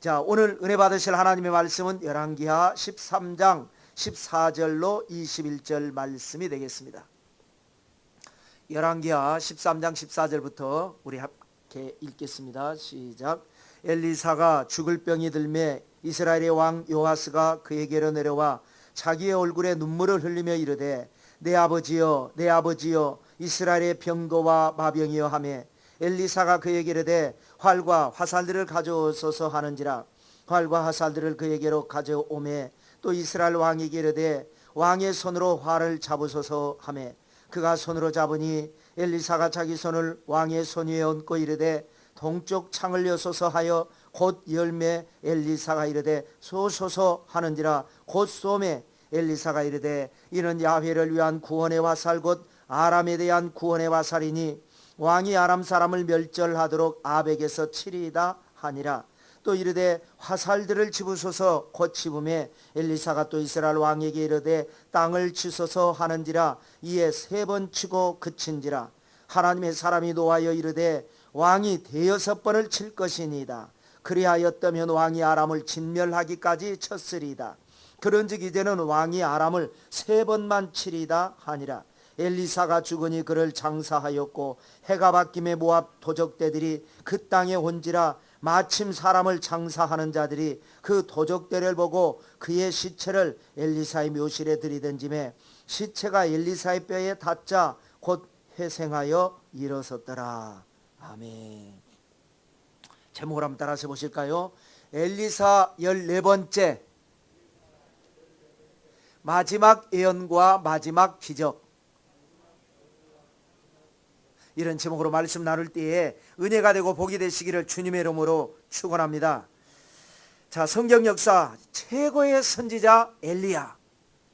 자, 오늘 은혜 받으실 하나님의 말씀은 열왕기하 13장 14절로 21절 말씀이 되겠습니다. 열왕기하 13장 14절부터 우리 함께 읽겠습니다. 시작. 엘리사가 죽을 병이 들매 이스라엘의 왕 요아스가 그에게로 내려와 자기의 얼굴에 눈물을 흘리며 이르되 내 아버지여 내 아버지여 이스라엘의 병거와 마병이여 하매 엘리사가 그에게 이르되 활과 화살들을 가져오소서 하는지라. 활과 화살들을 그에게로 가져오매 또 이스라엘 왕에게 이르되 왕의 손으로 활을 잡으소서 하매 그가 손으로 잡으니 엘리사가 자기 손을 왕의 손 위에 얹고 이르되 동쪽 창을 여소서 하여 곧 열매 엘리사가 이르되 쏘소서 하는지라. 곧 쏘매 엘리사가 이르되 이는 야훼를 위한 구원의 화살 곧 아람에 대한 구원의 화살이니 왕이 아람 사람을 멸절하도록 아벡에서 치리이다 하니라. 또 이르되 화살들을 집으소서 곧 집음에 엘리사가 또 이스라엘 왕에게 이르되 땅을 치소서 하는지라. 이에 3번 치고 그친지라. 하나님의 사람이 노하여 이르되 왕이 6번을 칠 것이니이다. 그리하였다면 왕이 아람을 진멸하기까지 쳤으리이다. 그런즉 이제는 왕이 아람을 3번만 치리이다 하니라. 엘리사가 죽으니 그를 장사하였고 해가 바뀜에 모압 도적대들이 그 땅에 온지라. 마침 사람을 장사하는 자들이 그 도적대를 보고 그의 시체를 엘리사의 묘실에 들이던짐에 시체가 엘리사의 뼈에 닿자 곧 회생하여 일어섰더라. 아멘. 제목을 한번 따라서 보실까요? 엘리사 14번째 마지막 예언과 마지막 기적. 이런 제목으로 말씀 나눌 때에 은혜가 되고 복이 되시기를 주님의 이름으로 축원합니다. 자, 성경 역사 최고의 선지자 엘리야.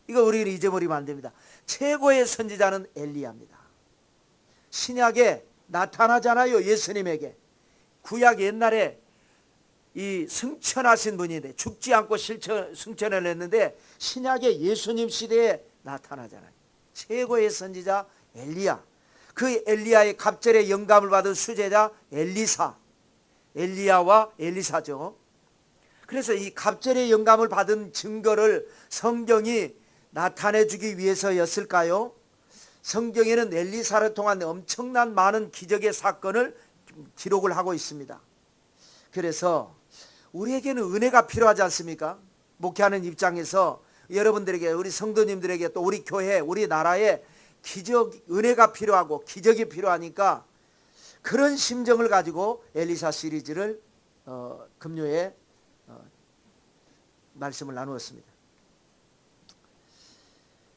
이거 우리는 잊어버리면 안 됩니다. 최고의 선지자는 엘리야입니다. 신약에 나타나잖아요. 예수님에게. 구약 옛날에 이 승천하신 분인데 죽지 않고 승천을 했는데 신약에 예수님 시대에 나타나잖아요. 최고의 선지자 엘리야. 그 엘리야의 갑절의 영감을 받은 수제자 엘리사. 엘리야와 엘리사죠. 그래서 이 갑절의 영감을 받은 증거를 성경이 나타내 주기 위해서였을까요? 성경에는 엘리사를 통한 엄청난 많은 기적의 사건을 기록을 하고 있습니다. 그래서 우리에게는 은혜가 필요하지 않습니까? 목회하는 입장에서 여러분들에게, 우리 성도님들에게, 또 우리 교회, 우리 나라에 기적, 은혜가 필요하고 기적이 필요하니까 그런 심정을 가지고 엘리사 시리즈를 금요에 말씀을 나누었습니다.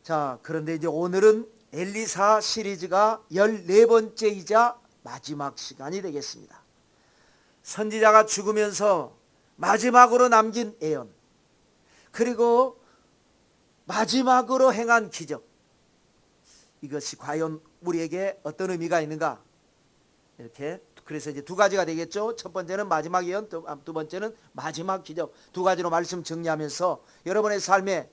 자, 그런데 이제 오늘은 엘리사 시리즈가 14번째이자 마지막 시간이 되겠습니다. 선지자가 죽으면서 마지막으로 남긴 예언, 그리고 마지막으로 행한 기적, 이것이 과연 우리에게 어떤 의미가 있는가? 이렇게, 그래서 이제 두 가지가 되겠죠. 첫 번째는 마지막 예언, 두 번째는 마지막 기적. 두 가지로 말씀 정리하면서 여러분의 삶에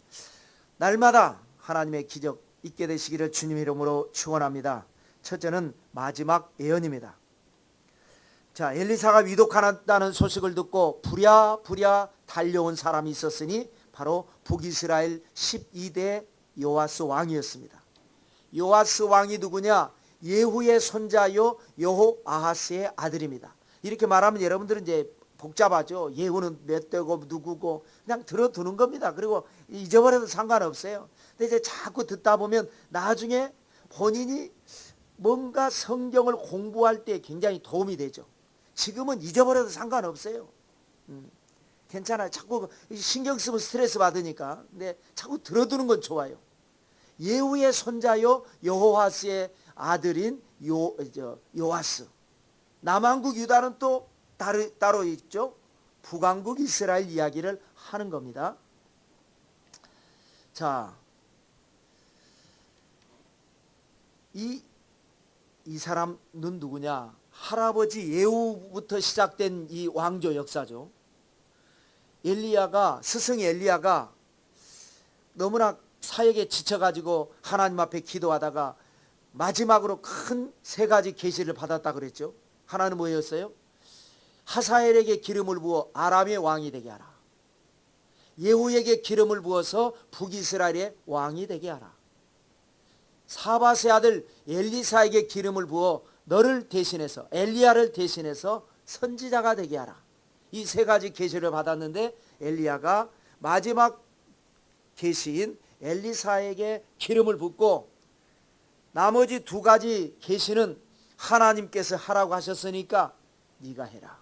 날마다 하나님의 기적 있게 되시기를 주님의 이름으로 축원합니다. 첫째는 마지막 예언입니다. 자, 엘리사가 위독하다는 소식을 듣고 부랴부랴 달려온 사람이 있었으니 바로 북이스라엘 12대 요아스 왕이었습니다. 요아스 왕이 누구냐? 예후의 손자요 여호아하스의 아들입니다. 이렇게 말하면 여러분들은 이제 복잡하죠. 예후는 몇 대고 누구고 그냥 들어두는 겁니다. 그리고 잊어버려도 상관없어요. 근데 이제 자꾸 듣다 보면 나중에 본인이 뭔가 성경을 공부할 때 굉장히 도움이 되죠. 지금은 잊어버려도 상관없어요. 괜찮아요. 자꾸 신경 쓰면 스트레스 받으니까. 근데 자꾸 들어두는 건 좋아요. 예후의 손자요 여호아스의 아들인 요아스. 남왕국 유다는 또 따로 있죠. 북왕국 이스라엘 이야기를 하는 겁니다. 자, 이 사람은 누구냐? 할아버지 예후부터 시작된 이 왕조 역사죠. 엘리야가, 스승 엘리야가 너무나 사역에 지쳐가지고 하나님 앞에 기도하다가 마지막으로 큰 3가지 계시를 받았다 그랬죠. 하나는 뭐였어요? 하사엘에게 기름을 부어 아람의 왕이 되게 하라. 예후에게 기름을 부어서 북이스라엘의 왕이 되게 하라. 사밧의 아들 엘리사에게 기름을 부어 너를 대신해서, 엘리야를 대신해서 선지자가 되게 하라. 이 세 가지 계시를 받았는데 엘리야가 마지막 계시인 엘리사에게 기름을 붓고, 나머지 두 가지 계시는 하나님께서 하라고 하셨으니까 네가 해라.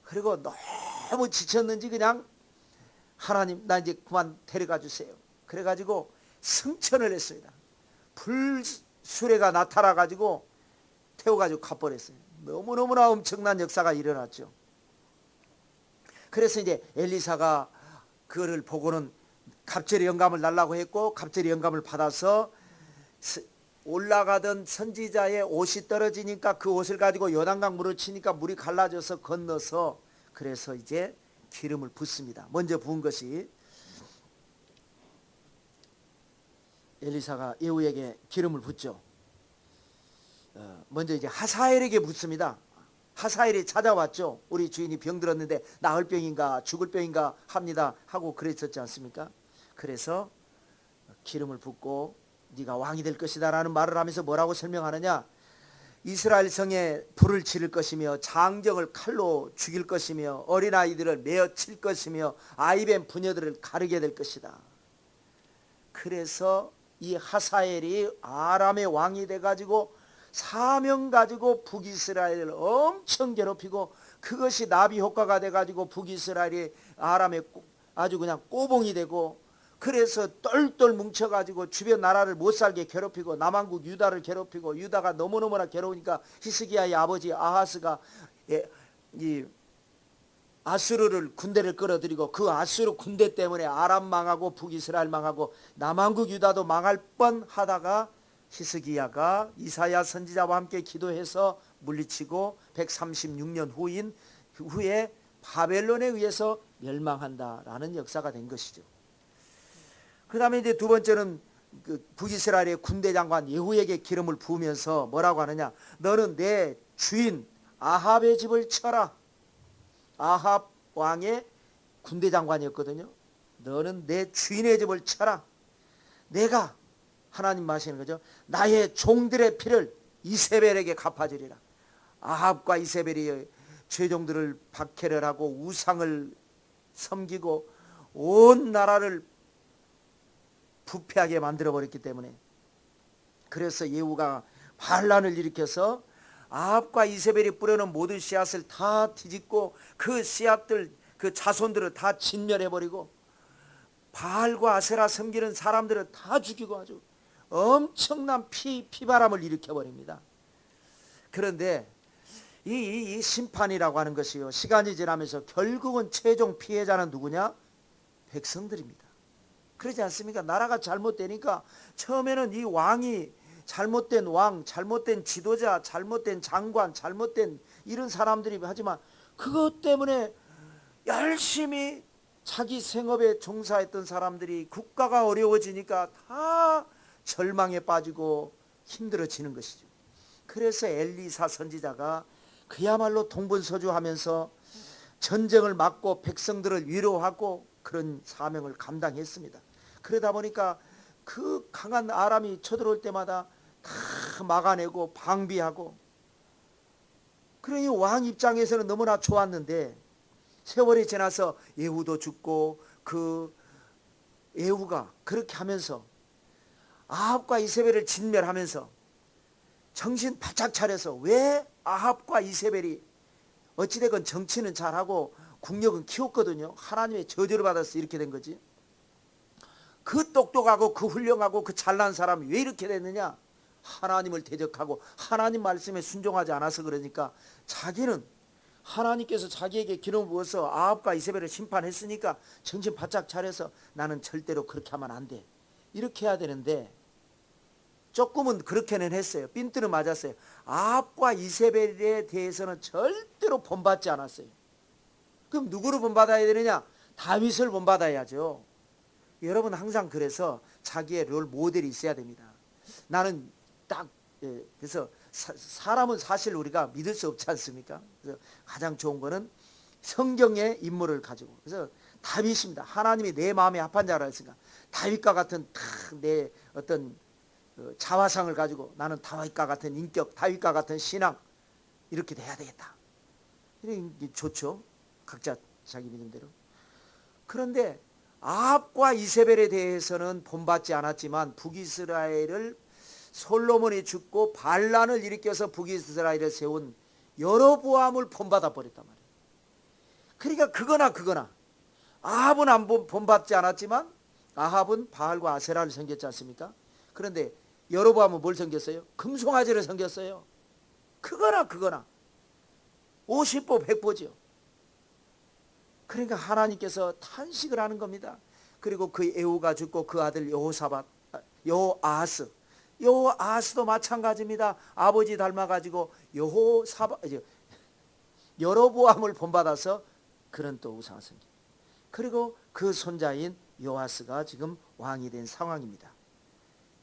그리고 너무 지쳤는지 그냥 하나님 나 이제 그만 데려가 주세요. 그래가지고 승천을 했습니다. 불수레가 나타나가지고 태워가지고 가버렸어요. 너무너무나 엄청난 역사가 일어났죠. 그래서 이제 엘리사가 그거를 보고는 갑절의 영감을 달라고 했고, 갑절의 영감을 받아서 올라가던 선지자의 옷이 떨어지니까 그 옷을 가지고 요단강 물을 치니까 물이 갈라져서 건너서, 그래서 이제 기름을 붓습니다. 먼저 부은 것이 엘리사가 예후에게 기름을 붓죠. 먼저 이제 하사엘에게 붓습니다. 하사엘이 찾아왔죠. 우리 주인이 병들었는데 나을 병인가 죽을 병인가 합니다 하고 그랬었지 않습니까? 그래서 기름을 붓고 네가 왕이 될 것이다 라는 말을 하면서 뭐라고 설명하느냐, 이스라엘 성에 불을 지를 것이며 장정을 칼로 죽일 것이며 어린아이들을 메어 칠 것이며 아이벤 부녀들을 가르게 될 것이다. 그래서 이 하사엘이 아람의 왕이 돼가지고 사명 가지고 북이스라엘을 엄청 괴롭히고, 그것이 나비 효과가 돼가지고 북이스라엘이 아람의 아주 그냥 꼬봉이 되고, 그래서 똘똘 뭉쳐가지고 주변 나라를 못살게 괴롭히고 남한국 유다를 괴롭히고, 유다가 너무너무나 괴로우니까 히스기야의 아버지 아하스가 이 아수르를 군대를 끌어들이고, 그 아수르 군대 때문에 아람 망하고 북이스라엘 망하고 남한국 유다도 망할 뻔하다가 히스기야가 이사야 선지자와 함께 기도해서 물리치고 136년 후에 바벨론에 의해서 멸망한다라는 역사가 된 것이죠. 그 다음에 이제 두 번째는 그 북이스라엘의 군대 장관 예후에게 기름을 부으면서 뭐라고 하느냐, 너는 내 주인 아합의 집을 쳐라. 아합 왕의 군대 장관이었거든요. 너는 내 주인의 집을 쳐라. 내가, 하나님 말씀하시는 거죠, 나의 종들의 피를 이세벨에게 갚아주리라. 아합과 이세벨이 죄종들을 박해를 하고 우상을 섬기고 온 나라를 부패하게 만들어버렸기 때문에, 그래서 예후가 반란을 일으켜서 아합과 이세벨이 뿌려놓은 모든 씨앗을 다 뒤집고 그 씨앗들, 그 자손들을 다 진멸해버리고 바알과 아세라 섬기는 사람들을 다 죽이고 아주 엄청난 피바람을 일으켜버립니다. 그런데 이 심판이라고 하는 것이요, 시간이 지나면서 결국은 최종 피해자는 누구냐? 백성들입니다. 그러지 않습니까? 나라가 잘못되니까 처음에는 이 왕이, 잘못된 왕, 잘못된 지도자, 잘못된 장관, 잘못된 이런 사람들이 하지만, 그것 때문에 열심히 자기 생업에 종사했던 사람들이 국가가 어려워지니까 다 절망에 빠지고 힘들어지는 것이죠. 그래서 엘리사 선지자가 그야말로 동분서주하면서 전쟁을 막고 백성들을 위로하고 그런 사명을 감당했습니다. 그러다 보니까 그 강한 아람이 쳐들어올 때마다 다 막아내고 방비하고, 그러니 왕 입장에서는 너무나 좋았는데, 세월이 지나서 예후도 죽고 그 예후가 그렇게 하면서 아합과 이세벨을 진멸하면서 정신 바짝 차려서, 왜 아합과 이세벨이 어찌되건 정치는 잘하고 국력은 키웠거든요. 하나님의 저주를 받아서 이렇게 된 거지. 그 똑똑하고 그 훌륭하고 그 잘난 사람이 왜 이렇게 됐느냐? 하나님을 대적하고 하나님 말씀에 순종하지 않아서 그러니까, 자기는 하나님께서 자기에게 기름 부어서 아합과 이세벨을 심판했으니까 정신 바짝 차려서 나는 절대로 그렇게 하면 안 돼, 이렇게 해야 되는데, 조금은 그렇게는 했어요. 핀트는 맞았어요. 아합과 이세벨에 대해서는 절대로 본받지 않았어요. 그럼 누구를 본받아야 되느냐? 다윗을 본받아야죠. 여러분 항상 그래서 자기의 롤 모델이 있어야 됩니다. 나는 딱 그래서 사람은 사실 우리가 믿을 수 없지 않습니까? 그래서 가장 좋은 거는 성경의 인물을 가지고, 그래서 다윗입니다. 하나님이 내 마음에 합한 자라 했으니까 다윗과 같은 내 어떤 자화상을 가지고 나는 다윗과 같은 인격, 다윗과 같은 신앙, 이렇게 돼야 되겠다. 이게 좋죠. 각자 자기 믿음대로. 그런데 아합과 이세벨에 대해서는 본받지 않았지만 북이스라엘을 솔로몬이 죽고 반란을 일으켜서 북이스라엘을 세운 여로보암을 본받아 버렸단 말이에요. 그러니까 그거나 아합은 안 본받지 않았지만 아합은 바알과 아세라를 섬겼지 않습니까? 그런데 여로보암은 뭘 섬겼어요? 금송아지를 섬겼어요. 그거나 50보 100보죠. 그러니까 하나님께서 탄식을 하는 겁니다. 그리고 그 에후가 죽고 그 아들 여호아스도 마찬가지입니다. 아버지 닮아가지고 여로보암을 본받아서 그런 또 우상을 섬기. 그리고 그 손자인 요아스가 지금 왕이 된 상황입니다.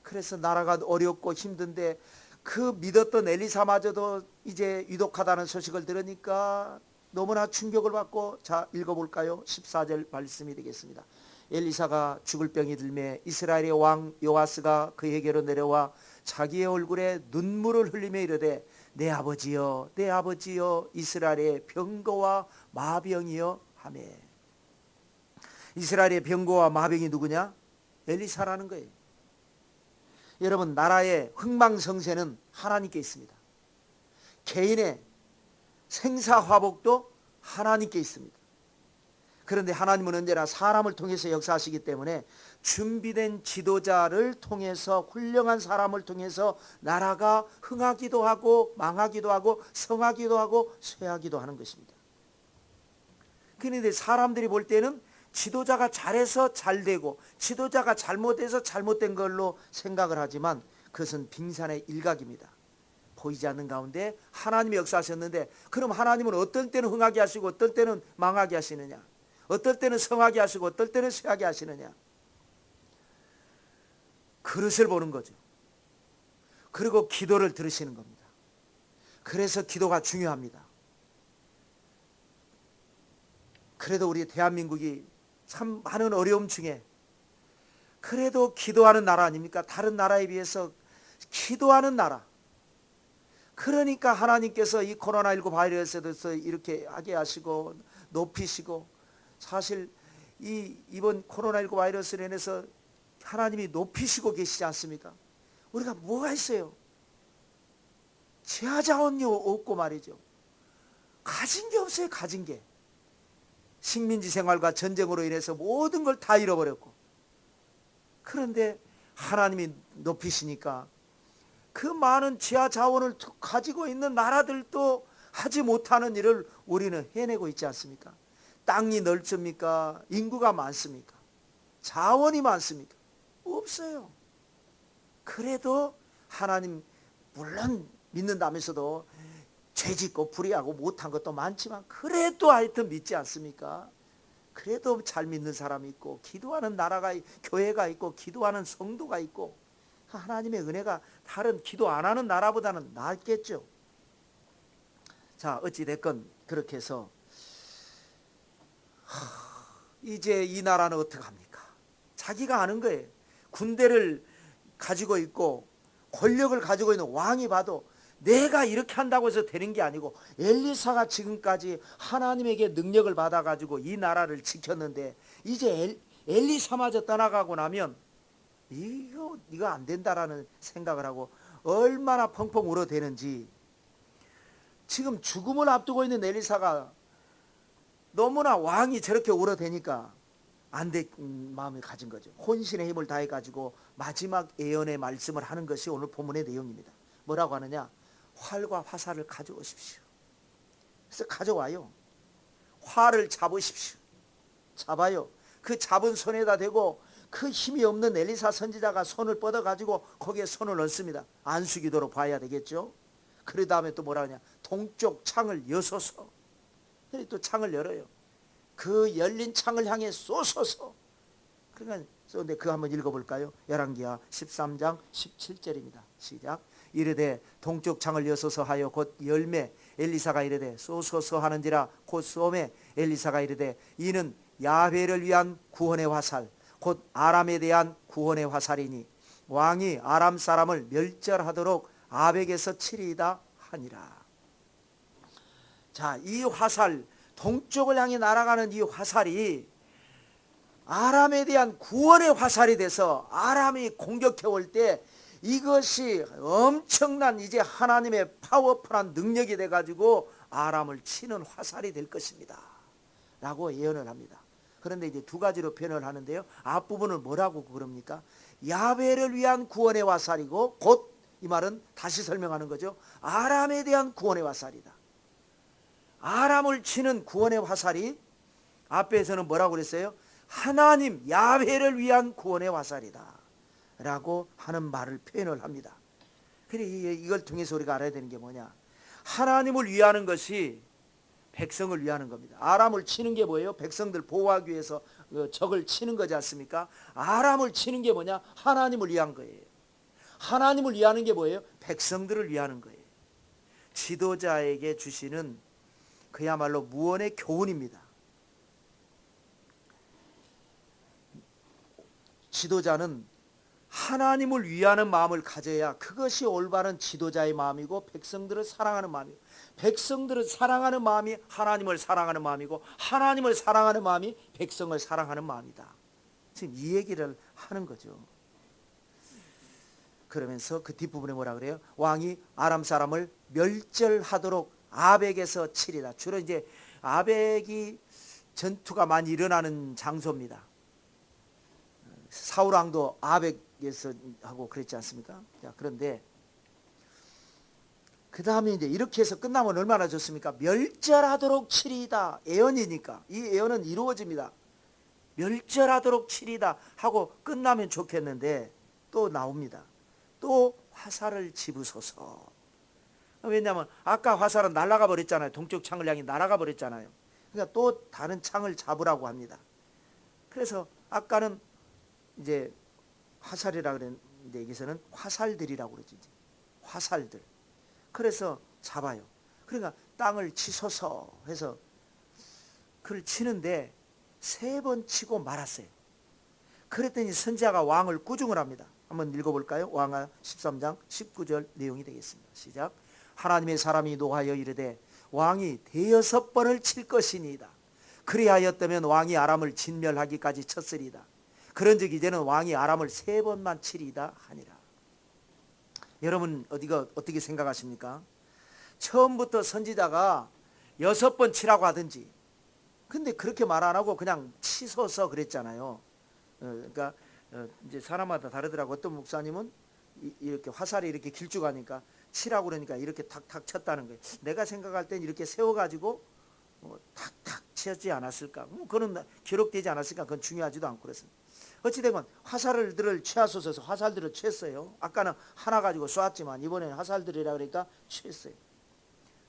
그래서 나라가 어렵고 힘든데 그 믿었던 엘리사마저도 이제 위독하다는 소식을 들으니까 너무나 충격을 받고, 자 읽어볼까요? 14절 말씀이 되겠습니다. 엘리사가 죽을 병이 들매 이스라엘의 왕 요아스가 그에게로 내려와 자기의 얼굴에 눈물을 흘리며 이르되 내 아버지여 내 아버지여 이스라엘의 병거와 마병이여 하매. 이스라엘의 병거와 마병이 누구냐? 엘리사라는 거예요. 여러분, 나라의 흥망성쇠는 하나님께 있습니다. 개인의 생사화복도 하나님께 있습니다. 그런데 하나님은 언제나 사람을 통해서 역사하시기 때문에 준비된 지도자를 통해서, 훌륭한 사람을 통해서 나라가 흥하기도 하고 망하기도 하고 성하기도 하고 쇠하기도 하는 것입니다. 그런데 사람들이 볼 때는 지도자가 잘해서 잘되고 지도자가 잘못해서 잘못된 걸로 생각을 하지만 그것은 빙산의 일각입니다. 보이지 않는 가운데 하나님이 역사하셨는데, 그럼 하나님은 어떨 때는 흥하게 하시고 어떨 때는 망하게 하시느냐? 어떨 때는 성하게 하시고 어떨 때는 쇠하게 하시느냐? 그릇을 보는 거죠. 그리고 기도를 들으시는 겁니다. 그래서 기도가 중요합니다. 그래도 우리 대한민국이 참 많은 어려움 중에 그래도 기도하는 나라 아닙니까? 다른 나라에 비해서 기도하는 나라. 그러니까 하나님께서 이 코로나19 바이러스에 대해서 이렇게 하게 하시고 높이시고, 사실 이번 코로나19 바이러스로 인해서 하나님이 높이시고 계시지 않습니까? 우리가 뭐가 있어요? 제하자원이 없고 말이죠. 가진 게 없어요. 가진 게. 식민지 생활과 전쟁으로 인해서 모든 걸 다 잃어버렸고, 그런데 하나님이 높이시니까 그 많은 지하 자원을 가지고 있는 나라들도 하지 못하는 일을 우리는 해내고 있지 않습니까? 땅이 넓습니까? 인구가 많습니까? 자원이 많습니까? 없어요. 그래도 하나님, 물론 믿는다면서도 죄짓고 불의하고 못한 것도 많지만 그래도 하여튼 믿지 않습니까? 그래도 잘 믿는 사람이 있고 기도하는 나라가, 교회가 있고 기도하는 성도가 있고, 하나님의 은혜가 다른 기도 안 하는 나라보다는 낫겠죠. 자, 어찌됐건 그렇게 해서 이제 이 나라는 어떡합니까? 자기가 아는 거예요. 군대를 가지고 있고 권력을 가지고 있는 왕이 봐도 내가 이렇게 한다고 해서 되는 게 아니고, 엘리사가 지금까지 하나님에게 능력을 받아가지고 이 나라를 지켰는데 이제 엘리사마저 떠나가고 나면 이거 안 된다라는 생각을 하고 얼마나 펑펑 울어대는지. 지금 죽음을 앞두고 있는 엘리사가 너무나 왕이 저렇게 울어대니까 안 될 마음을 가진 거죠. 혼신의 힘을 다해가지고 마지막 예언의 말씀을 하는 것이 오늘 본문의 내용입니다. 뭐라고 하느냐? 활과 화살을 가져오십시오. 그래서 가져와요. 활을 잡으십시오. 잡아요. 그 잡은 손에다 대고 그 힘이 없는 엘리사 선지자가 손을 뻗어가지고 거기에 손을 넣습니다. 안수기도로 봐야 되겠죠. 그 다음에 또 뭐라 하냐? 동쪽 창을 여소서. 또 창을 열어요. 그 열린 창을 향해 쏘소서. 그러니까 그거 한번 읽어볼까요? 열왕기하 13장 17절입니다. 시작. 이르되 동쪽 창을 여소서 하여 곧 열매. 엘리사가 이르되 쏘소서 하는지라 곧 쏘매. 엘리사가 이르되 이는 야훼를 위한 구원의 화살 곧 아람에 대한 구원의 화살이니 왕이 아람 사람을 멸절하도록 아벡에서 치리이다 하니라. 자, 이 화살, 동쪽을 향해 날아가는 이 화살이 아람에 대한 구원의 화살이 돼서 아람이 공격해 올 때 이것이 엄청난 이제 하나님의 파워풀한 능력이 돼 가지고 아람을 치는 화살이 될 것입니다 라고 예언을 합니다. 그런데 이제 두 가지로 표현을 하는데요, 앞부분을 뭐라고 그럽니까? 야훼를 위한 구원의 화살이고, 곧 이 말은 다시 설명하는 거죠, 아람에 대한 구원의 화살이다. 아람을 치는 구원의 화살이 앞에서는 뭐라고 그랬어요? 하나님 야훼를 위한 구원의 화살이다 라고 하는 말을 표현을 합니다. 그래, 이걸 통해서 우리가 알아야 되는 게 뭐냐, 하나님을 위하는 것이 백성을 위하는 겁니다. 아람을 치는 게 뭐예요? 백성들 보호하기 위해서 적을 치는 거지 않습니까? 아람을 치는 게 뭐냐? 하나님을 위한 거예요. 하나님을 위하는 게 뭐예요? 백성들을 위하는 거예요. 지도자에게 주시는 그야말로 무언의 교훈입니다. 지도자는 하나님을 위하는 마음을 가져야 그것이 올바른 지도자의 마음이고 백성들을 사랑하는 마음이고, 백성들을 사랑하는 마음이 하나님을 사랑하는 마음이고, 하나님을 사랑하는 마음이 백성을 사랑하는 마음이다. 지금 이 얘기를 하는 거죠. 그러면서 그 뒷부분에 뭐라 그래요? 왕이 아람 사람을 멸절하도록 아벡에서 치리다. 주로 이제 아벡이 전투가 많이 일어나는 장소입니다. 사울 왕도 아벡에서 하고 그랬지 않습니까? 자, 그런데 그 다음에 이제 이렇게 해서 끝나면 얼마나 좋습니까? 멸절하도록 치리다. 예언이니까 이 예언은 이루어집니다. 멸절하도록 치리다 하고 끝나면 좋겠는데 또 나옵니다. 또 화살을 집으소서. 왜냐하면 아까 화살은 날아가 버렸잖아요. 동쪽 창을 향해 날아가 버렸잖아요. 그러니까 또 다른 창을 잡으라고 합니다. 그래서 아까는 이제 화살이라 그랬는데 여기서는 화살들이라고 그러지. 화살들. 그래서 잡아요. 그러니까 땅을 치소서 해서 그를 치는데 3번 치고 말았어요. 그랬더니 선지자가 왕을 꾸중을 합니다. 한번 읽어볼까요? 왕하 13장 19절 내용이 되겠습니다. 시작. 하나님의 사람이 노하여 이르되 왕이 6번을 칠 것이니이다. 그리하였다면 왕이 아람을 진멸하기까지 쳤으리이다. 그런즉 이제는 왕이 아람을 3번만 치리이다 하니라. 여러분 어떻게 생각하십니까? 처음부터 선지자가 6번 치라고 하든지, 근데 그렇게 말 안 하고 그냥 치소서 그랬잖아요. 그러니까 이제 사람마다 다르더라고. 어떤 목사님은 이렇게 화살이 이렇게 길쭉하니까 치라고 그러니까 이렇게 탁탁 쳤다는 거예요. 내가 생각할 땐 이렇게 세워가지고 탁탁 치지 않았을까? 그건 기록되지 않았을까? 그건 중요하지도 않고 그랬습니다. 어찌되건 화살들을 취하소서 해서 화살들을 취했어요. 아까는 하나 가지고 쏘았지만 이번에는 화살들이라 그러니까 취했어요.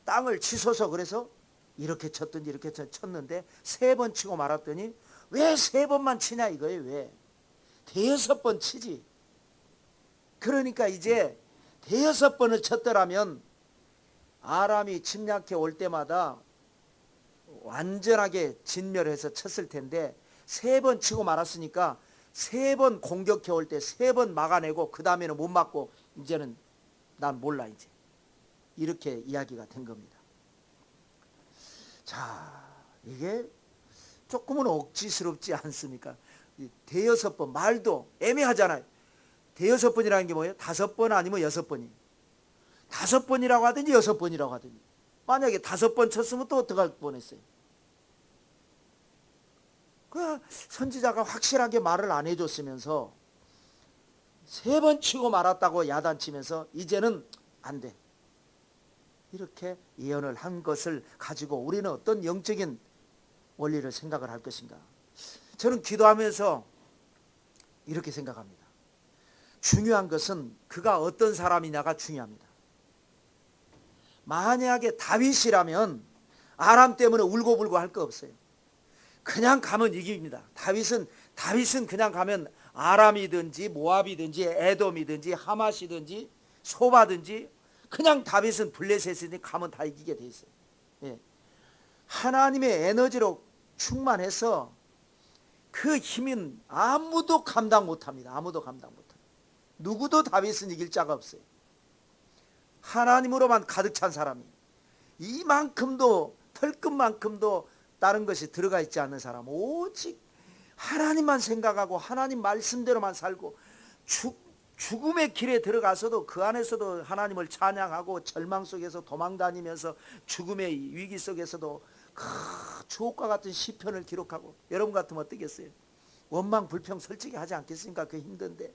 땅을 치소서 그래서 이렇게 쳤든지 이렇게 쳤는데 3번 치고 말았더니 왜 3번만 치냐 이거예요. 왜? 6번 치지. 그러니까 이제 6번을 쳤더라면 아람이 침략해 올 때마다 완전하게 진멸해서 쳤을 텐데 3번 치고 말았으니까 3번 공격해 올 때 3번 막아내고 그 다음에는 못 막고 이제는 난 몰라 이제 이렇게 이야기가 된 겁니다. 자, 이게 조금은 억지스럽지 않습니까? 6번 말도 애매하잖아요. 6번이라는 게 뭐예요? 5번 아니면 6번이. 5번이라고 하든지 6번이라고 하든지. 만약에 5번 쳤으면 또 어떡할 뻔했어요. 그 선지자가 확실하게 말을 안 해줬으면서 3번 치고 말았다고 야단치면서 이제는 안 돼. 이렇게 예언을 한 것을 가지고 우리는 어떤 영적인 원리를 생각을 할 것인가. 저는 기도하면서 이렇게 생각합니다. 중요한 것은 그가 어떤 사람이냐가 중요합니다. 만약에 다윗이라면 아람 때문에 울고불고 할 거 없어요. 그냥 가면 이깁니다. 다윗은 그냥 가면 아람이든지 모압이든지 에돔이든지 하맛이든지 소바든지 그냥 다윗은 블레셋이니 가면 다 이기게 돼 있어요. 예. 하나님의 에너지로 충만해서 그 힘은 아무도 감당 못합니다. 아무도 감당 못합니다. 누구도 다윗은 이길 자가 없어요. 하나님으로만 가득 찬 사람이 이만큼도 털끝만큼도 다른 것이 들어가 있지 않는 사람, 오직 하나님만 생각하고 하나님 말씀대로만 살고 죽음의 길에 들어가서도 그 안에서도 하나님을 찬양하고 절망 속에서 도망다니면서 죽음의 위기 속에서도 주옥과 같은 시편을 기록하고, 여러분 같으면 어떻겠어요? 원망 불평 솔직히 하지 않겠습니까? 그 힘든데.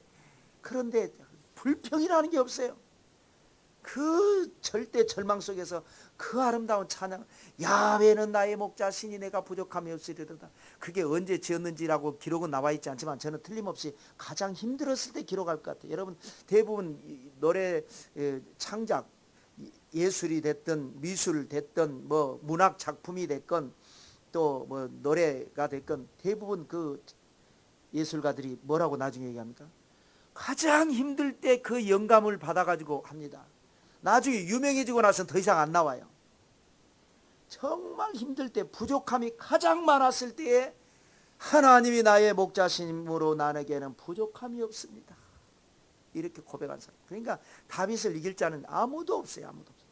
그런데 불평이라는 게 없어요. 그 절대 절망 속에서 그 아름다운 찬양, 야훼는 나의 목자시니 내가 부족함이 없으리로다. 그게 언제 지었는지라고 기록은 나와 있지 않지만 저는 틀림없이 가장 힘들었을 때 기록할 것 같아요. 여러분 대부분 노래 창작, 예술이 됐든 미술 됐든 뭐 문학 작품이 됐건 또 뭐 노래가 됐건 대부분 그 예술가들이 뭐라고 나중에 얘기합니까? 가장 힘들 때 그 영감을 받아가지고 합니다. 나중에 유명해지고 나서는 더 이상 안 나와요. 정말 힘들 때, 부족함이 가장 많았을 때에 하나님이 나의 목자심으로 나에게는 부족함이 없습니다. 이렇게 고백한 사람. 그러니까 다윗을 이길 자는 아무도 없어요. 아무도 없어요.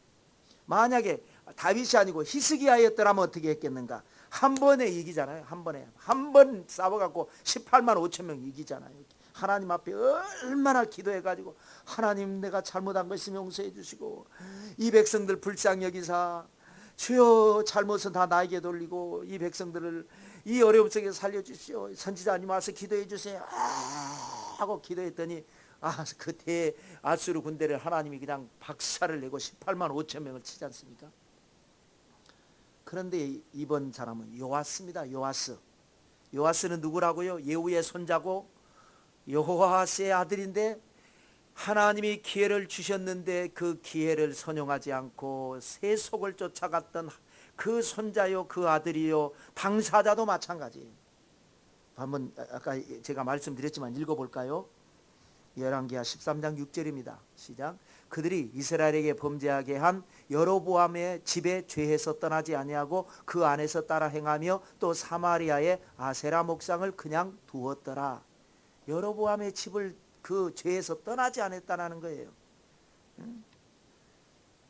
만약에 다윗이 아니고 히스기야였더라면 어떻게 했겠는가? 한 번에 이기잖아요. 한 번에. 한 번 싸워갖고 18만 5천 명 이기잖아요. 하나님 앞에 얼마나 기도해가지고 하나님 내가 잘못한 것 있으면 용서해 주시고 이 백성들 불쌍히 여기사 주여 잘못은 다 나에게 돌리고 이 백성들을 이 어려움 속에서 살려주시오. 선지자님 와서 기도해 주세요 하고 기도했더니 그 대아수르 군대를 하나님이 그냥 박살을 내고 18만 5천 명을 치지 않습니까? 그런데 이번 사람은 요아스입니다. 요아스는 누구라고요? 예후의 손자고 여호와스의 아들인데 하나님이 기회를 주셨는데 그 기회를 선용하지 않고 세속을 쫓아갔던 그 손자요, 그 아들이요, 당사자도 마찬가지예요. 한번 아까 제가 말씀드렸지만 읽어볼까요? 열왕기하 13장 6절입니다. 시작. 그들이 이스라엘에게 범죄하게 한 여로보암의 집에 죄에서 떠나지 아니하고 그 안에서 따라 행하며 또 사마리아의 아세라 목상을 그냥 두었더라. 여로보암의 집을 그 죄에서 떠나지 않았다는 거예요.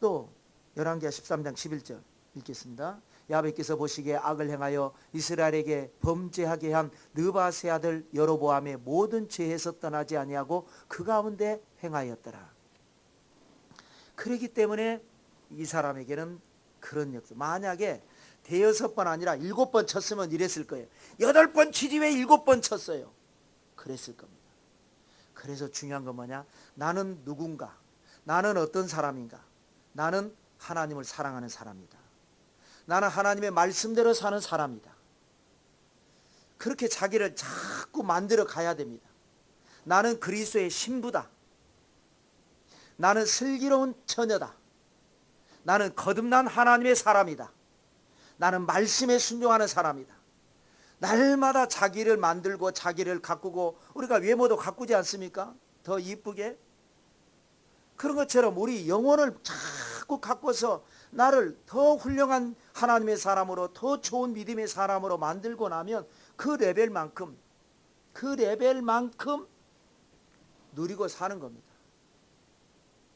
또 열왕기하 13장 11절 읽겠습니다. 야훼께서 보시기에 악을 행하여 이스라엘에게 범죄하게 한 느바세 아들 여로보암의 모든 죄에서 떠나지 아니하고 그 가운데 행하였더라. 그렇기 때문에 이 사람에게는 그런 역사. 만약에 대여섯 번 아니라 7번 쳤으면 이랬을 거예요. 8번 치지 왜 7번 쳤어요? 그랬을 겁니다. 그래서 중요한 건 뭐냐? 나는 누군가? 나는 어떤 사람인가? 나는 하나님을 사랑하는 사람이다. 나는 하나님의 말씀대로 사는 사람이다. 그렇게 자기를 자꾸 만들어 가야 됩니다. 나는 그리스도의 신부다. 나는 슬기로운 처녀다. 나는 거듭난 하나님의 사람이다. 나는 말씀에 순종하는 사람이다. 날마다 자기를 만들고 자기를 가꾸고, 우리가 외모도 가꾸지 않습니까? 더 이쁘게. 그런 것처럼 우리 영혼을 자꾸 가꿔서 나를 더 훌륭한 하나님의 사람으로, 더 좋은 믿음의 사람으로 만들고 나면 그 레벨만큼 누리고 사는 겁니다.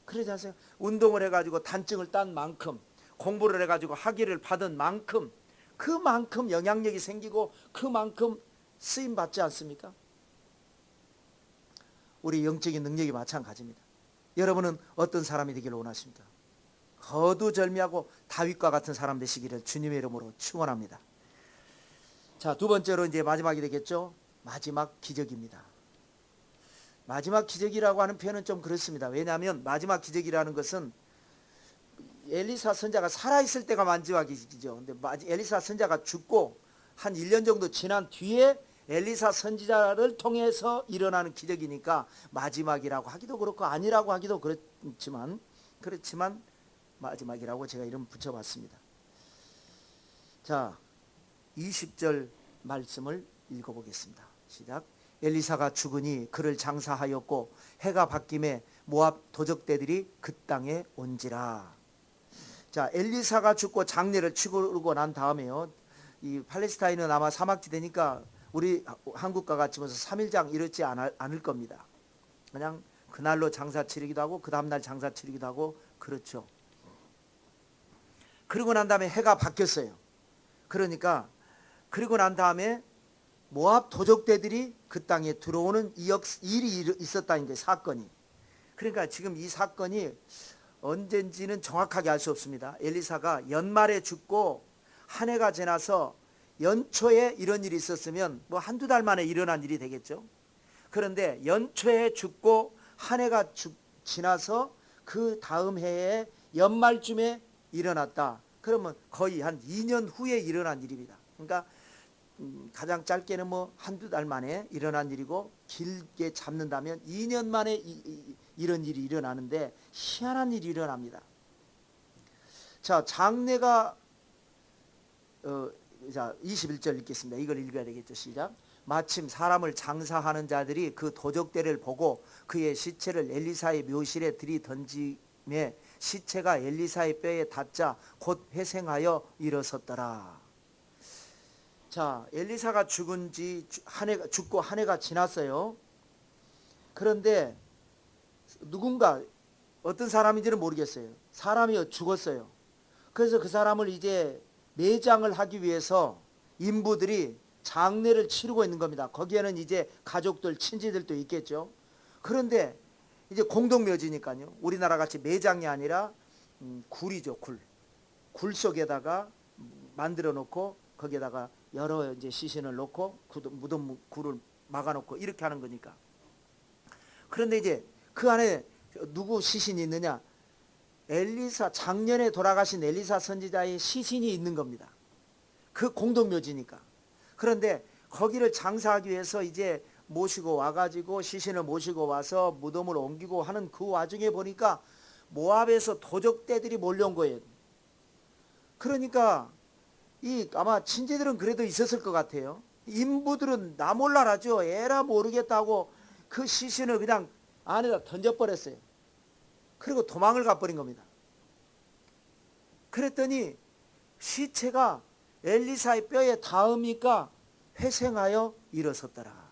그러지 않아요? 운동을 해가지고 단증을 딴 만큼, 공부를 해가지고 학위를 받은 만큼, 그만큼 영향력이 생기고 그만큼 쓰임 받지 않습니까? 우리 영적인 능력이 마찬가지입니다. 여러분은 어떤 사람이 되기를 원하십니까? 거두절미하고 다윗과 같은 사람 되시기를 주님의 이름으로 축원합니다. 자, 두 번째로 이제 마지막이 되겠죠. 마지막 기적입니다. 마지막 기적이라고 하는 표현은 좀 그렇습니다. 왜냐하면 마지막 기적이라는 것은 엘리사 선자가 살아있을 때가 마지막 기적이죠. 근데 엘리사 선자가 죽고 한 1년 정도 지난 뒤에 엘리사 선지자를 통해서 일어나는 기적이니까 마지막이라고 하기도 그렇고 아니라고 하기도 그렇지만 마지막이라고 제가 이름 붙여봤습니다. 자, 20절 말씀을 읽어보겠습니다. 시작. 엘리사가 죽으니 그를 장사하였고 해가 바뀜에 모압 도적대들이 그 땅에 온지라. 자, 엘리사가 죽고 장례를 치르고 난 다음에요, 이 팔레스타인은 아마 사막지대니까 우리 한국과 같이 무슨 3일장 이렇지 않을 겁니다. 그냥 그날로 장사 치르기도 하고 그 다음날 장사 치르기도 하고 그렇죠. 그러고 난 다음에 해가 바뀌었어요. 그러니까 그리고 난 다음에 모압 도적대들이 그 땅에 들어오는 일이 있었다는 게 사건이. 그러니까 지금 이 사건이 언젠지는 정확하게 알 수 없습니다. 엘리사가 연말에 죽고 한 해가 지나서 연초에 이런 일이 있었으면 뭐 한두 달 만에 일어난 일이 되겠죠. 그런데 연초에 죽고 한 해가 지나서 그 다음 해에 연말쯤에 일어났다. 그러면 거의 한 2년 후에 일어난 일입니다. 그러니까 가장 짧게는 뭐 한두 달 만에 일어난 일이고 길게 잡는다면 2년 만에 이런 일이 일어나는데 희한한 일이 일어납니다. 자, 장례가 자 21절 읽겠습니다. 이걸 읽어야 되겠죠. 시작. 마침 사람을 장사하는 자들이 그 도적대를 보고 그의 시체를 엘리사의 묘실에 들이던지매 시체가 엘리사의 뼈에 닿자 곧 회생하여 일어섰더라. 자, 엘리사가 죽은 지 죽고 한 해가 지났어요. 그런데 누군가 어떤 사람인지는 모르겠어요. 사람이 죽었어요. 그래서 그 사람을 이제 매장을 하기 위해서 인부들이 장례를 치르고 있는 겁니다. 거기에는 이제 가족들, 친지들도 있겠죠. 그런데 이제 공동묘지니까요. 우리나라 같이 매장이 아니라 굴이죠, 굴. 굴 속에다가 만들어 놓고 거기에다가 여러 이제 시신을 놓고 무덤 굴을 막아 놓고 이렇게 하는 거니까. 그런데 이제 그 안에 누구 시신이 있느냐? 엘리사, 작년에 돌아가신 엘리사 선지자의 시신이 있는 겁니다. 그 공동묘지니까. 그런데 거기를 장사하기 위해서 이제 모시고 와가지고 시신을 모시고 와서 무덤을 옮기고 하는 그 와중에 보니까 모압에서 도적대들이 몰려온 거예요. 그러니까 아마 친지들은 그래도 있었을 것 같아요. 인부들은 나 몰라라죠. 에라 모르겠다고 그 시신을 그냥 안에다 던져버렸어요. 그리고 도망을 가버린 겁니다. 그랬더니 시체가 엘리사의 뼈에 닿으니까 회생하여 일어섰더라.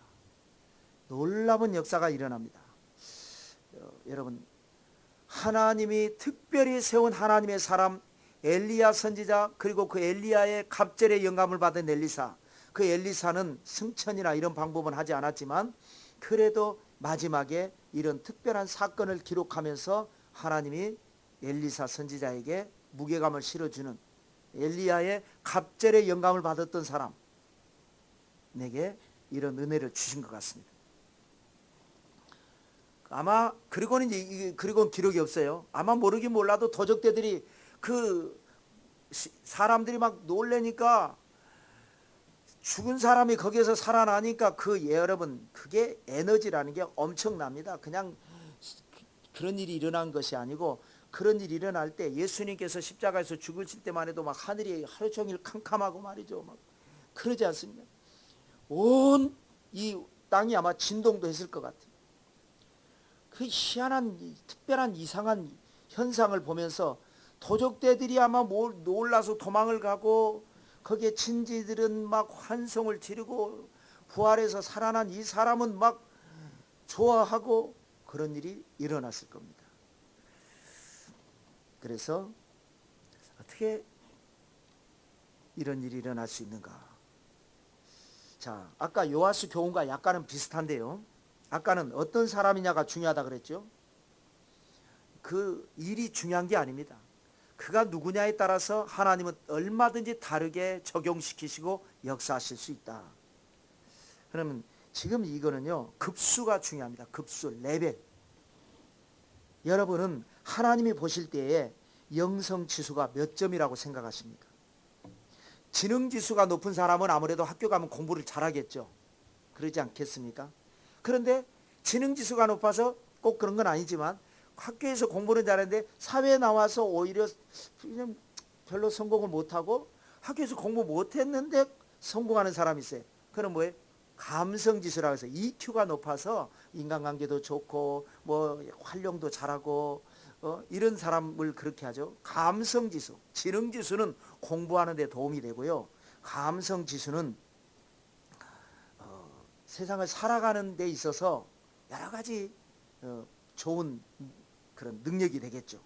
놀라운 역사가 일어납니다. 여러분, 하나님이 특별히 세운 하나님의 사람 엘리야 선지자, 그리고 그 엘리야의 갑절의 영감을 받은 엘리사, 그 엘리사는 승천이나 이런 방법은 하지 않았지만 그래도 마지막에 이런 특별한 사건을 기록하면서 하나님이 엘리사 선지자에게 무게감을 실어주는, 엘리야의 갑절의 영감을 받았던 사람 내게 이런 은혜를 주신 것 같습니다. 아마 그리고는 기록이 없어요. 아마 모르긴 몰라도 도적대들이 그 사람들이 막 놀래니까 죽은 사람이 거기에서 살아나니까 여러분, 그게 에너지라는 게 엄청납니다. 그냥 그런 일이 일어난 것이 아니고, 그런 일이 일어날 때 예수님께서 십자가에서 죽으실 때만 해도 막 하늘이 하루 종일 캄캄하고 말이죠. 막 그러지 않습니까? 온 이 땅이 아마 진동도 했을 것 같아요. 그 희한한 특별한 이상한 현상을 보면서 도적대들이 아마 놀라서 도망을 가고 거기에 친지들은 막 환송을 지르고 부활해서 살아난 이 사람은 막 좋아하고 그런 일이 일어났을 겁니다. 그래서 어떻게 이런 일이 일어날 수 있는가? 자, 아까 요하스 교훈과 약간은 비슷한데요. 아까는 어떤 사람이냐가 중요하다 그랬죠. 그 일이 중요한 게 아닙니다. 그가 누구냐에 따라서 하나님은 얼마든지 다르게 적용시키시고 역사하실 수 있다. 그러면 지금 이거는요, 급수가 중요합니다. 급수, 레벨. 여러분은 하나님이 보실 때에 영성지수가 몇 점이라고 생각하십니까? 지능지수가 높은 사람은 아무래도 학교 가면 공부를 잘하겠죠. 그러지 않겠습니까? 그런데 지능지수가 높아서 꼭 그런 건 아니지만 학교에서 공부는 잘하는데 사회에 나와서 오히려 그냥 별로 성공을 못하고 학교에서 공부 못했는데 성공하는 사람이 있어요. 그럼 뭐예요? 감성지수라고 해서 EQ가 높아서 인간관계도 좋고 뭐 활용도 잘하고 이런 사람을 그렇게 하죠. 감성지수, 지능지수는 공부하는 데 도움이 되고요. 감성지수는 세상을 살아가는 데 있어서 여러 가지 좋은 그런 능력이 되겠죠.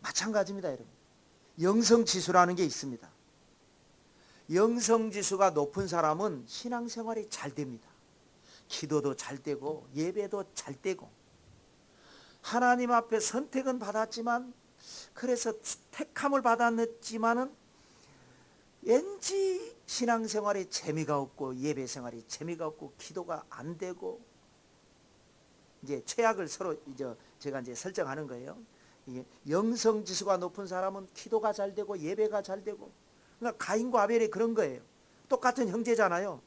마찬가지입니다, 여러분. 영성지수라는 게 있습니다. 영성지수가 높은 사람은 신앙생활이 잘 됩니다. 기도도 잘 되고 예배도 잘 되고 하나님 앞에 선택은 받았지만 그래서 택함을 받았지만은 왠지 신앙생활에 재미가 없고 예배생활이 재미가 없고 기도가 안 되고 이제 최악을 서로 제가 이제 설정하는 거예요. 영성지수가 높은 사람은 기도가 잘 되고 예배가 잘 되고 그러니까 가인과 아벨이 그런 거예요. 똑같은 형제잖아요.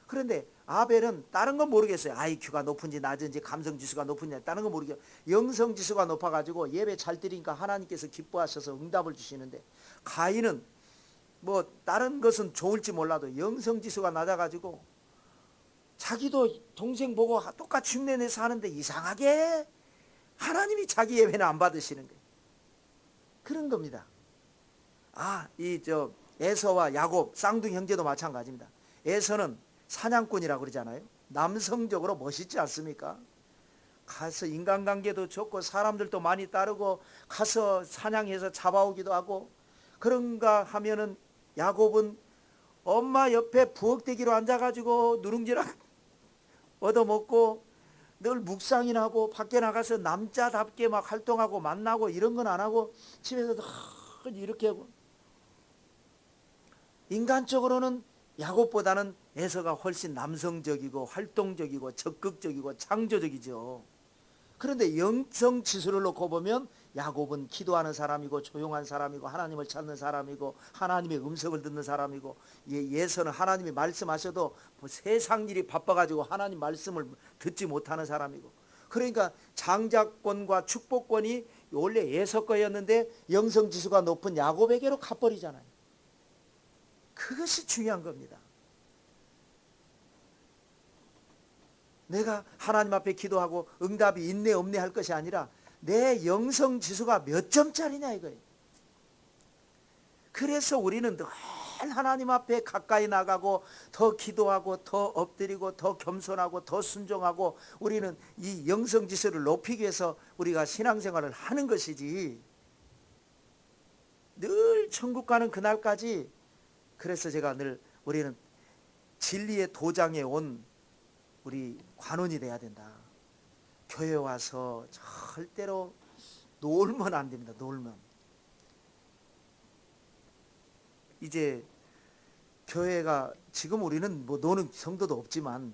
그런데 아벨은 다른 건 모르겠어요. IQ가 높은지 낮은지 감성지수가 높은지 다른 건 모르겠어요. 영성지수가 높아가지고 예배 잘 드리니까 하나님께서 기뻐하셔서 응답을 주시는데 가인은 뭐 다른 것은 좋을지 몰라도 영성지수가 낮아가지고 자기도 동생 보고 똑같이 흉내내서 하는데 이상하게 하나님이 자기 예배는 안 받으시는 거예요. 그런 겁니다. 에서와 야곱 쌍둥이 형제도 마찬가지입니다. 에서는 사냥꾼이라고 그러잖아요. 남성적으로 멋있지 않습니까? 가서 인간관계도 좋고 사람들도 많이 따르고 가서 사냥해서 잡아오기도 하고 그런가 하면은 야곱은 엄마 옆에 부엌대기로 앉아가지고 누룽지랑 얻어먹고 늘 묵상이나 하고 밖에 나가서 남자답게 막 활동하고 만나고 이런 건 안 하고 집에서 이렇게 하고 인간적으로는 야곱보다는 에서가 훨씬 남성적이고 활동적이고 적극적이고 창조적이죠. 그런데 영성 지수를 놓고 보면 야곱은 기도하는 사람이고 조용한 사람이고 하나님을 찾는 사람이고 하나님의 음성을 듣는 사람이고 예서는 하나님이 말씀하셔도 뭐 세상 일이 바빠가지고 하나님 말씀을 듣지 못하는 사람이고 그러니까 장자권과 축복권이 원래 예서 거였는데 영성 지수가 높은 야곱에게로 가버리잖아요. 그것이 중요한 겁니다. 내가 하나님 앞에 기도하고 응답이 있네 없네 할 것이 아니라 내 영성 지수가 몇 점짜리냐 이거예요. 그래서 우리는 늘 하나님 앞에 가까이 나가고 더 기도하고 더 엎드리고 더 겸손하고 더 순종하고 우리는 이 영성 지수를 높이기 위해서 우리가 신앙생활을 하는 것이지 늘 천국 가는 그날까지 그래서 제가 늘 우리는 진리의 도장에 온 우리 관원이 돼야 된다. 교회 와서 절대로 놀면 안 됩니다. 놀면. 이제 교회가 지금 우리는 뭐 노는 성도도 없지만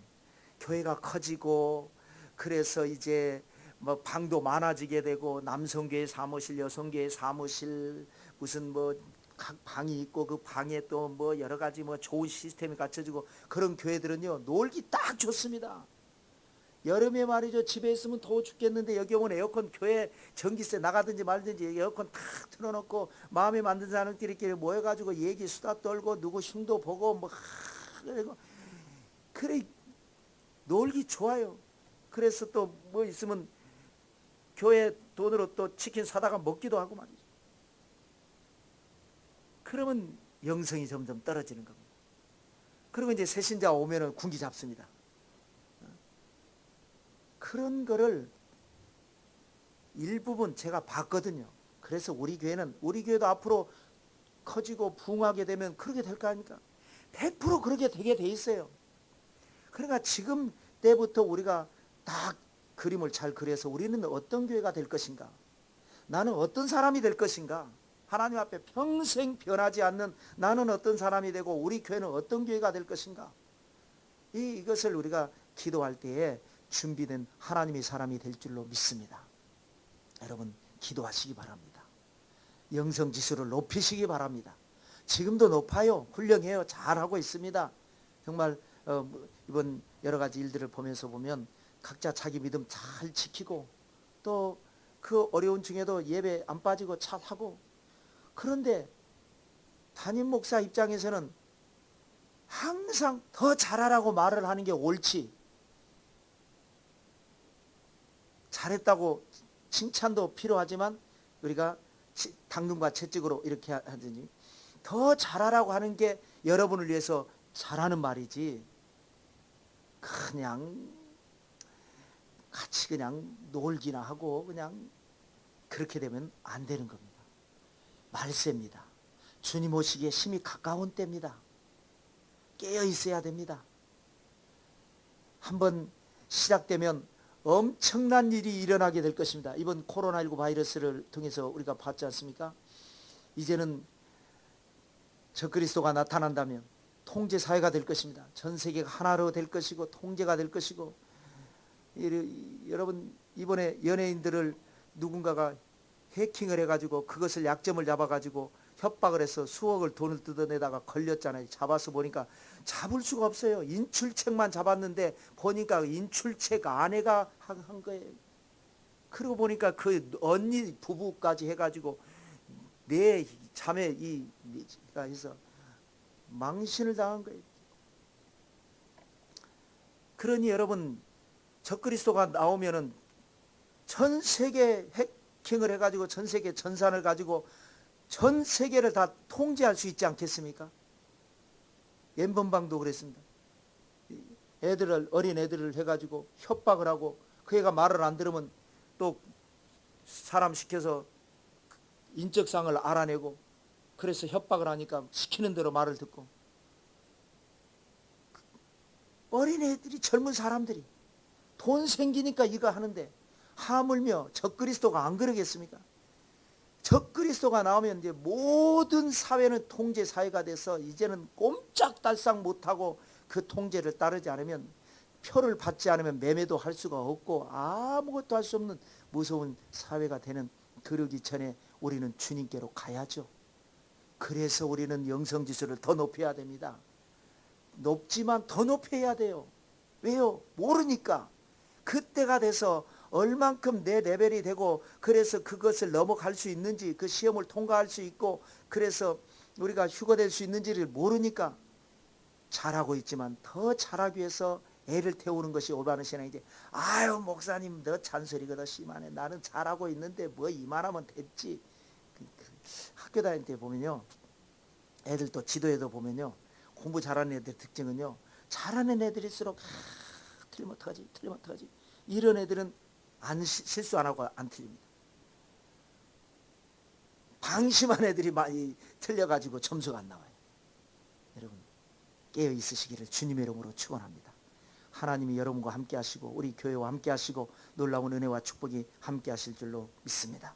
교회가 커지고 그래서 이제 뭐 방도 많아지게 되고 남성교회 사무실, 여성교회 사무실 무슨 뭐 각 방이 있고 그 방에 또 뭐 여러 가지 뭐 좋은 시스템이 갖춰지고 그런 교회들은요 놀기 딱 좋습니다. 여름에 말이죠 집에 있으면 더워 죽겠는데 여기 오면 에어컨 교회 전기세 나가든지 말든지 에어컨 탁 틀어놓고 마음에 맞는 사람끼리 모여가지고 얘기 수다 떨고 누구 흉도 보고 뭐 그래 놀기 좋아요. 그래서 또 뭐 있으면 교회 돈으로 또 치킨 사다가 먹기도 하고 말이죠. 그러면 영성이 점점 떨어지는 겁니다. 그리고 이제 새신자 오면은 군기 잡습니다. 그런 거를 일부분 제가 봤거든요. 그래서 우리 교회도 앞으로 커지고 부흥하게 되면 그렇게 될 거 아닙니까? 100% 그렇게 되게 돼 있어요. 그러니까 지금 때부터 우리가 딱 그림을 잘 그려서 우리는 어떤 교회가 될 것인가? 나는 어떤 사람이 될 것인가? 하나님 앞에 평생 변하지 않는 나는 어떤 사람이 되고 우리 교회는 어떤 교회가 될 것인가? 이것을 우리가 기도할 때에 준비된 하나님의 사람이 될 줄로 믿습니다. 여러분 기도하시기 바랍니다. 영성지수를 높이시기 바랍니다. 지금도 높아요. 훌륭해요. 잘하고 있습니다. 정말 이번 여러 가지 일들을 보면서 보면 각자 자기 믿음 잘 지키고 또 그 어려운 중에도 예배 안 빠지고 잘하고 그런데 담임 목사 입장에서는 항상 더 잘하라고 말을 하는 게 옳지. 잘했다고 칭찬도 필요하지만 우리가 당근과 채찍으로 이렇게 하더니 더 잘하라고 하는 게 여러분을 위해서 잘하는 말이지. 그냥 같이 그냥 놀기나 하고 그냥 그렇게 되면 안 되는 겁니다. 말세입니다. 주님 오시기에 심히 가까운 때입니다. 깨어 있어야 됩니다. 한번 시작되면 엄청난 일이 일어나게 될 것입니다. 이번 코로나19 바이러스를 통해서 우리가 봤지 않습니까? 이제는 적그리스도가 나타난다면 통제사회가 될 것입니다. 전 세계가 하나로 될 것이고 통제가 될 것이고, 여러분 이번에 연예인들을 누군가가 해킹을 해가지고 그것을 약점을 잡아가지고 협박을 해서 수억을 돈을 뜯어내다가 걸렸잖아요. 잡아서 보니까 잡을 수가 없어요. 인출책만 잡았는데 보니까 인출책 아내가 한 거예요. 그러고 보니까 그 언니 부부까지 해가지고 내 자매 이가 해서 망신을 당한 거예요. 그러니 여러분 적그리스도가 나오면은 전 세계 해킹을 해가지고 전 세계 전산을 가지고 전 세계를 다 통제할 수 있지 않겠습니까? 엠번방도 그랬습니다. 어린 애들을 해가지고 협박을 하고 그 애가 말을 안 들으면 또 사람 시켜서 인적사항을 알아내고 그래서 협박을 하니까 시키는 대로 말을 듣고, 어린 애들이 젊은 사람들이 돈 생기니까 이거 하는데 하물며 적그리스도가 안 그러겠습니까? 적그리스도가 나오면 이제 모든 사회는 통제 사회가 돼서 이제는 꼼짝달싹 못하고 그 통제를 따르지 않으면, 표를 받지 않으면 매매도 할 수가 없고 아무것도 할 수 없는 무서운 사회가 되는, 그러기 전에 우리는 주님께로 가야죠. 그래서 우리는 영성지수를 더 높여야 됩니다. 높지만 더 높여야 돼요. 왜요? 모르니까. 그때가 돼서 얼만큼 내 레벨이 되고 그래서 그것을 넘어갈 수 있는지, 그 시험을 통과할 수 있고 그래서 우리가 휴거될 수 있는지를 모르니까 잘하고 있지만 더 잘하기 위해서 애를 태우는 것이 올바른 신앙이지. 아유 목사님 너 잔소리가 더 심하네. 나는 잘하고 있는데 뭐 이만하면 됐지. 학교 다닐 때 보면요, 애들 또 지도에도 보면요, 공부 잘하는 애들 특징은요, 잘하는 애들일수록 틀리면 어떡하지 틀리면 어떡하지, 이런 애들은 실수 안 하고 안 틀립니다. 방심한 애들이 많이 틀려가지고 점수가 안 나와요. 여러분 깨어 있으시기를 주님의 이름으로 축원합니다. 하나님이 여러분과 함께 하시고 우리 교회와 함께 하시고 놀라운 은혜와 축복이 함께 하실 줄로 믿습니다.